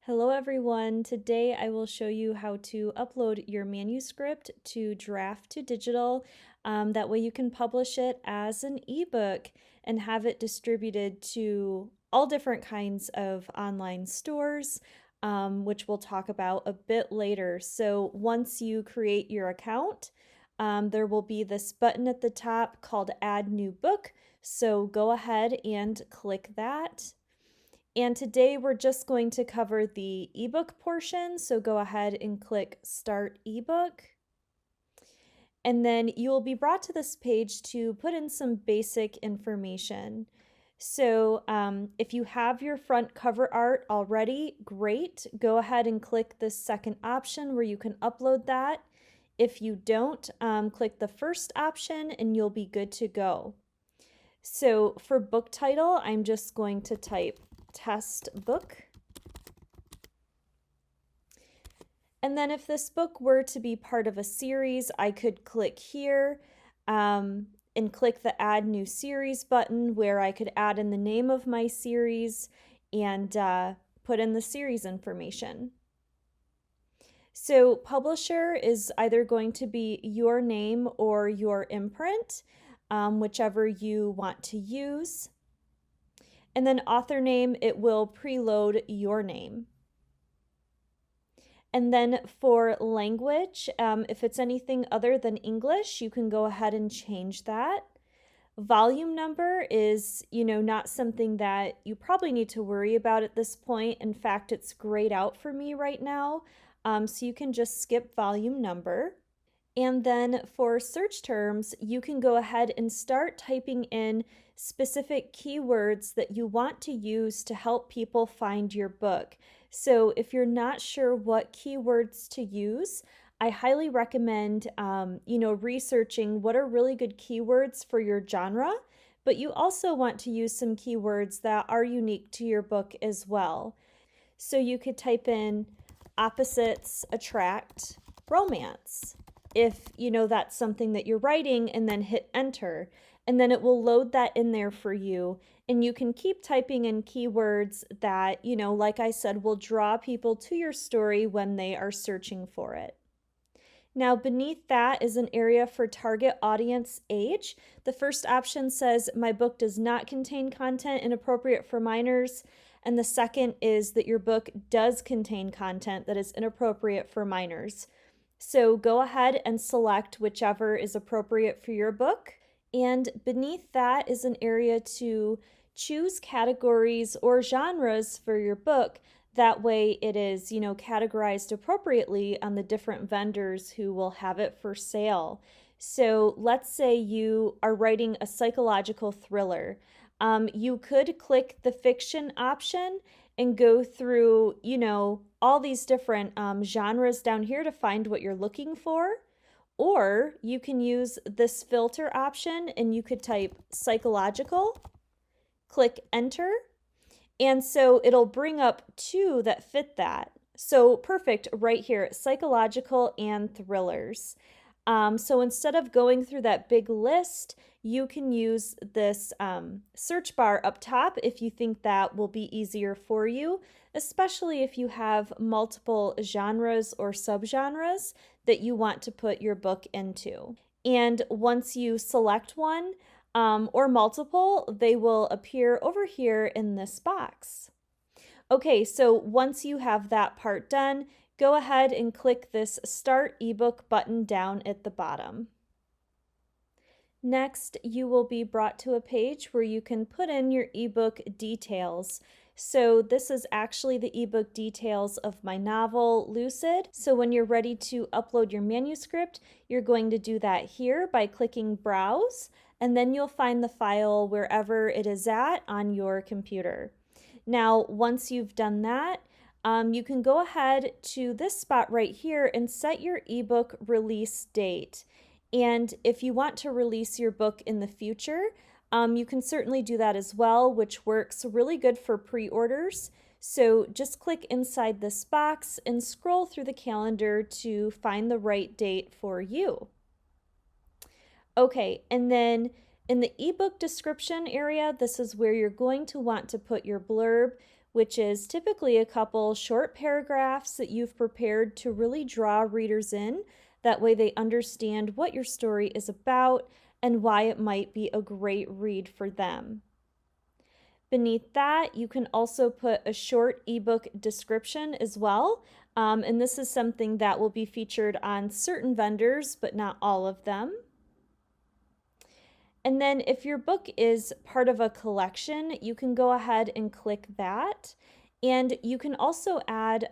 Hello everyone. Today I will show you how to upload your manuscript to Draft2Digital. That way you can publish it as an ebook and have it distributed to all different kinds of online stores, which we'll talk about a bit later. So once you create your account, there will be this button at the top called Add New Book. So go ahead and click that. And today we're just going to cover the ebook portion, so go ahead and click Start Ebook. And then you will be brought to this page to put in some basic information. So if you have your front cover art already, great. Go ahead and click this second option where you can upload that. If you don't, click the first option and you'll be good to go. So for book title, I'm just going to type test book. And then if this book were to be part of a series, I could click here and click the Add New Series button where I could add in the name of my series and put in the series information. So publisher is either going to be your name or your imprint, whichever you want to use. And then author name, it will preload your name. And then for language, if it's anything other than English, you can go ahead and change that. Volume number is, not something that you probably need to worry about at this point. In fact, it's grayed out for me right now. So you can just skip volume number. And then for search terms, you can go ahead and start typing in specific keywords that you want to use to help people find your book. So if you're not sure what keywords to use, I highly recommend, researching what are really good keywords for your genre, but you also want to use some keywords that are unique to your book as well. So you could type in opposites attract romance, if that's something that you're writing, and then hit enter, and then it will load that in there for you. And you can keep typing in keywords that, like I said, will draw people to your story when they are searching for it. Now beneath that is an area for target audience age. The first option says my book does not contain content inappropriate for minors. And the second is that your book does contain content that is inappropriate for minors. So go ahead and select whichever is appropriate for your book. And beneath that is an area to choose categories or genres for your book. That way it is, categorized appropriately on the different vendors who will have it for sale. So let's say you are writing a psychological thriller. You could click the fiction option and go through, all these different genres down here to find what you're looking for. Or you can use this filter option and you could type psychological, click enter, and so it'll bring up two that fit that. So perfect right here, psychological and thrillers. So instead of going through that big list, you can use this search bar up top if you think that will be easier for you, especially if you have multiple genres or subgenres that you want to put your book into. And once you select one or multiple, they will appear over here in this box. Okay, so once you have that part done, go ahead and click this Start eBook button down at the bottom. Next, you will be brought to a page where you can put in your ebook details. So this is actually the ebook details of my novel, Lucid. So when you're ready to upload your manuscript, you're going to do that here by clicking Browse, and then you'll find the file wherever it is at on your computer. Now, once you've done that, you can go ahead to this spot right here and set your ebook release date. And if you want to release your book in the future, you can certainly do that as well, which works really good for pre-orders. So just click inside this box and scroll through the calendar to find the right date for you. Okay, and then in the ebook description area, this is where you're going to want to put your blurb, which is typically a couple short paragraphs that you've prepared to really draw readers in. That way they understand what your story is about and why it might be a great read for them. Beneath that, you can also put a short ebook description as well. And this is something that will be featured on certain vendors, but not all of them. And then if your book is part of a collection, you can go ahead and click that. And you can also add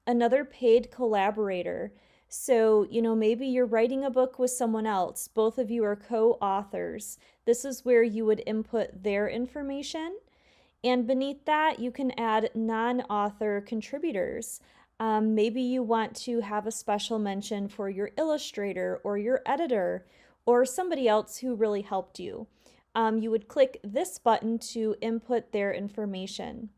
another paid collaborator. So, maybe you're writing a book with someone else. Both of you are co-authors. This is where you would input their information. And beneath that, you can add non-author contributors. Maybe you want to have a special mention for your illustrator or your editor or somebody else who really helped you. You would click this button to input their information.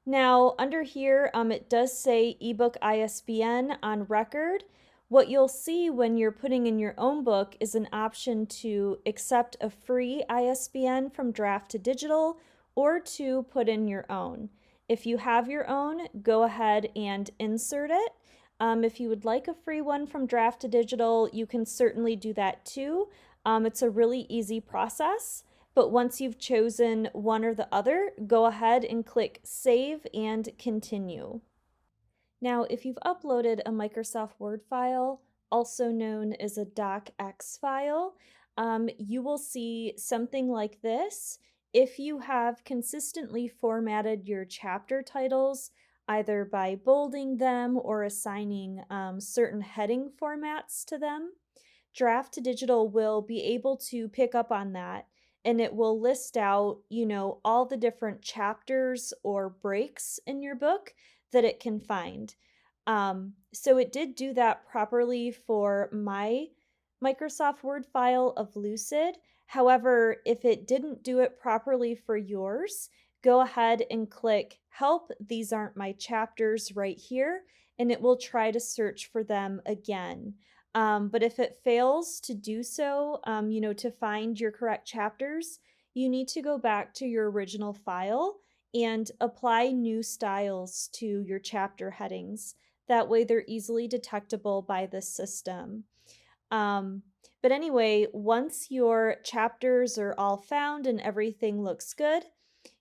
Now, under here, it does say ebook ISBN on record. What you'll see when you're putting in your own book is an option to accept a free ISBN from Draft2Digital or to put in your own. If you have your own, go ahead and insert it. If you would like a free one from Draft2Digital, you can certainly do that too. It's a really easy process. But once you've chosen one or the other, go ahead and click Save and Continue. Now, if you've uploaded a Microsoft Word file, also known as a docx file, you will see something like this. If you have consistently formatted your chapter titles, either by bolding them or assigning certain heading formats to them, Draft2Digital will be able to pick up on that, and it will list out, all the different chapters or breaks in your book that it can find. So it did do that properly for my Microsoft Word file of Lucid. However, if it didn't do it properly for yours, go ahead and click Help, these aren't my chapters right here, and it will try to search for them again. But if it fails to do so, to find your correct chapters, you need to go back to your original file and apply new styles to your chapter headings. That way they're easily detectable by the system. But anyway, once your chapters are all found and everything looks good,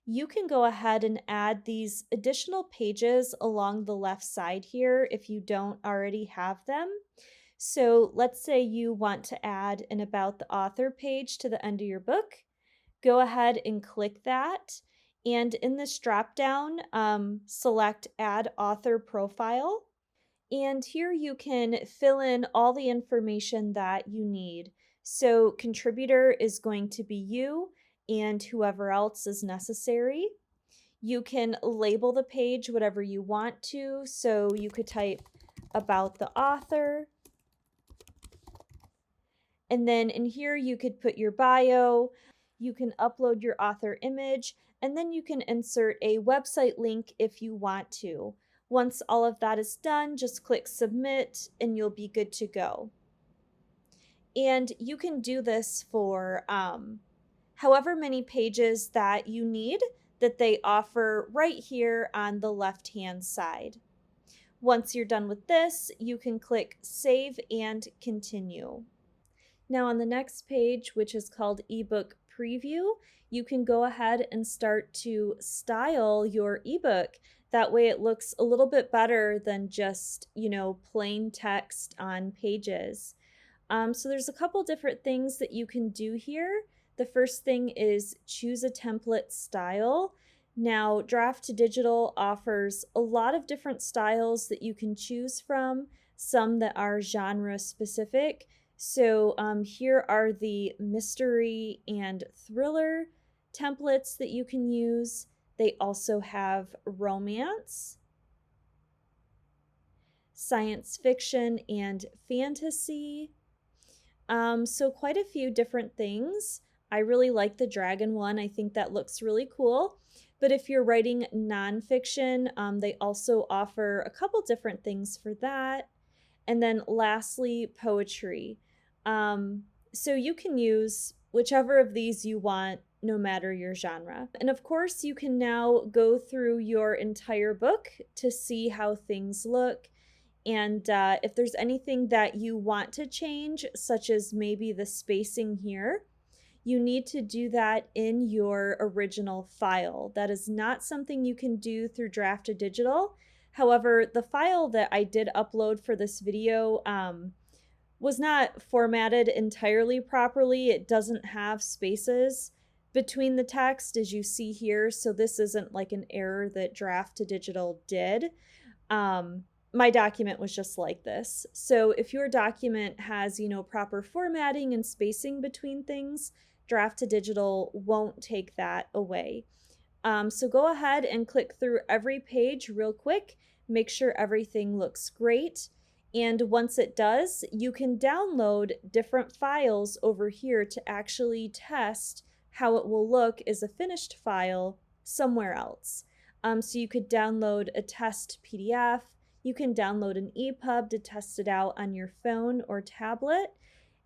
you can go ahead and add these additional pages along the left side here if you don't already have them. So let's say you want to add an About the Author page to the end of your book. Go ahead and click that. And in this drop-down, select Add Author Profile. And here you can fill in all the information that you need. So contributor is going to be you and whoever else is necessary. You can label the page whatever you want to. So you could type About the Author. And then in here you could put your bio, you can upload your author image, and then you can insert a website link if you want to. Once all of that is done, just click Submit and you'll be good to go. And you can do this for however many pages that you need that they offer right here on the left-hand side. Once you're done with this, you can click Save and Continue. Now on the next page, which is called eBook Preview, you can go ahead and start to style your ebook. That way it looks a little bit better than just, plain text on pages. So there's a couple different things that you can do here. The first thing is choose a template style. Now, Draft2Digital offers a lot of different styles that you can choose from, some that are genre specific. So here are the mystery and thriller templates that you can use. They also have romance, science fiction, and fantasy. So quite a few different things. I really like the dragon one. I think that looks really cool. But if you're writing nonfiction, they also offer a couple different things for that. And then lastly, poetry. So you can use whichever of these you want, no matter your genre. And of course, you can now go through your entire book to see how things look. And if there's anything that you want to change, such as maybe the spacing here, you need to do that in your original file. That is not something you can do through Draft2Digital. However, the file that I did upload for this video was not formatted entirely properly. It doesn't have spaces between the text, as you see here, so this isn't like an error that Draft2Digital did. My document was just like this. So if your document has, proper formatting and spacing between things, Draft2Digital won't take that away. So go ahead and click through every page real quick. Make sure everything looks great. And once it does, you can download different files over here to actually test how it will look as a finished file somewhere else. So you could download a test PDF. You can download an EPUB to test it out on your phone or tablet.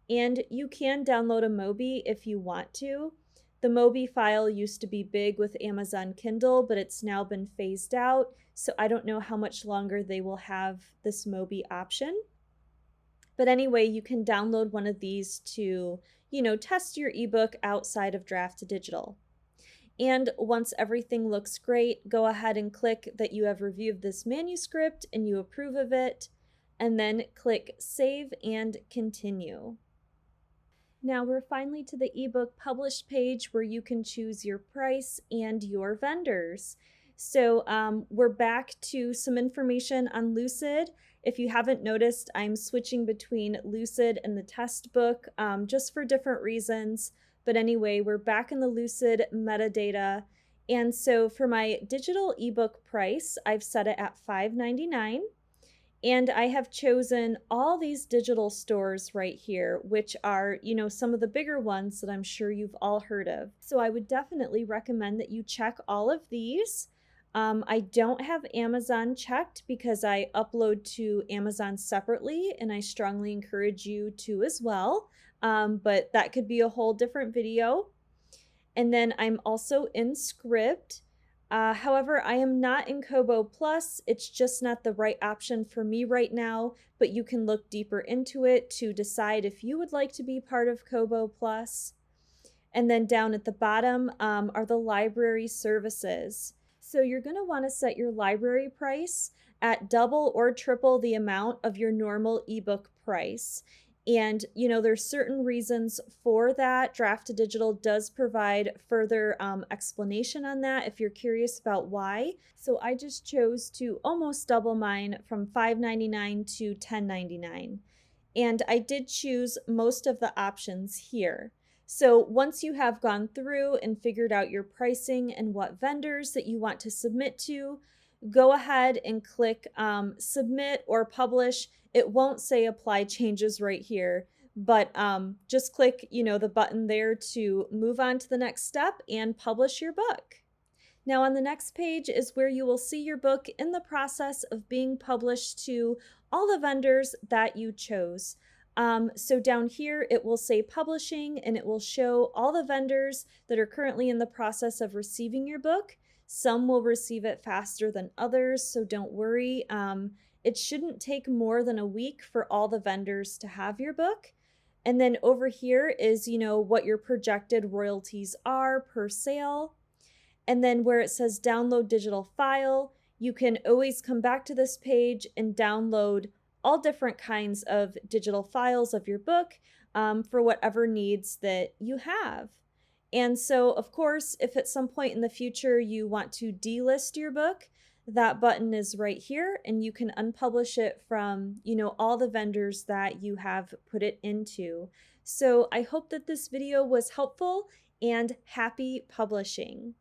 And you can download a Mobi if you want to. The Mobi file used to be big with Amazon Kindle, but it's now been phased out, so I don't know how much longer they will have this Mobi option. But anyway, you can download one of these to, test your ebook outside of Draft2Digital. And once everything looks great, go ahead and click that you have reviewed this manuscript and you approve of it, and then click Save and Continue. Now we're finally to the ebook published page where you can choose your price and your vendors. So we're back to some information on Lucid. If you haven't noticed, I'm switching between Lucid and the test book just for different reasons. But anyway, we're back in the Lucid metadata. And so for my digital ebook price, I've set it at $5.99. And I have chosen all these digital stores right here, which are, some of the bigger ones that I'm sure you've all heard of. So I would definitely recommend that you check all of these. I don't have Amazon checked because I upload to Amazon separately, and I strongly encourage you to as well. But that could be a whole different video. And then I'm also in Script. However, I am not in Kobo Plus. It's just not the right option for me right now, but you can look deeper into it to decide if you would like to be part of Kobo Plus. And then down at the bottom are the library services. So you're going to want to set your library price at double or triple the amount of your normal ebook price. And, there's certain reasons for that. Draft2Digital does provide further explanation on that if you're curious about why. So I just chose to almost double mine from $5.99 to $10.99. And I did choose most of the options here. So once you have gone through and figured out your pricing and what vendors that you want to submit to, go ahead and click Submit or Publish. It won't say Apply Changes right here, but just click, the button there to move on to the next step and publish your book. Now on the next page is where you will see your book in the process of being published to all the vendors that you chose. So down here, it will say publishing, and it will show all the vendors that are currently in the process of receiving your book. Some will receive it faster than others, so don't worry. It shouldn't take more than a week for all the vendors to have your book. And then over here is, what your projected royalties are per sale. And then where it says download digital file, you can always come back to this page and download all different kinds of digital files of your book for whatever needs that you have. And so, of course, if at some point in the future you want to delist your book, that button is right here, and you can unpublish it from, all the vendors that you have put it into. So I hope that this video was helpful, and happy publishing.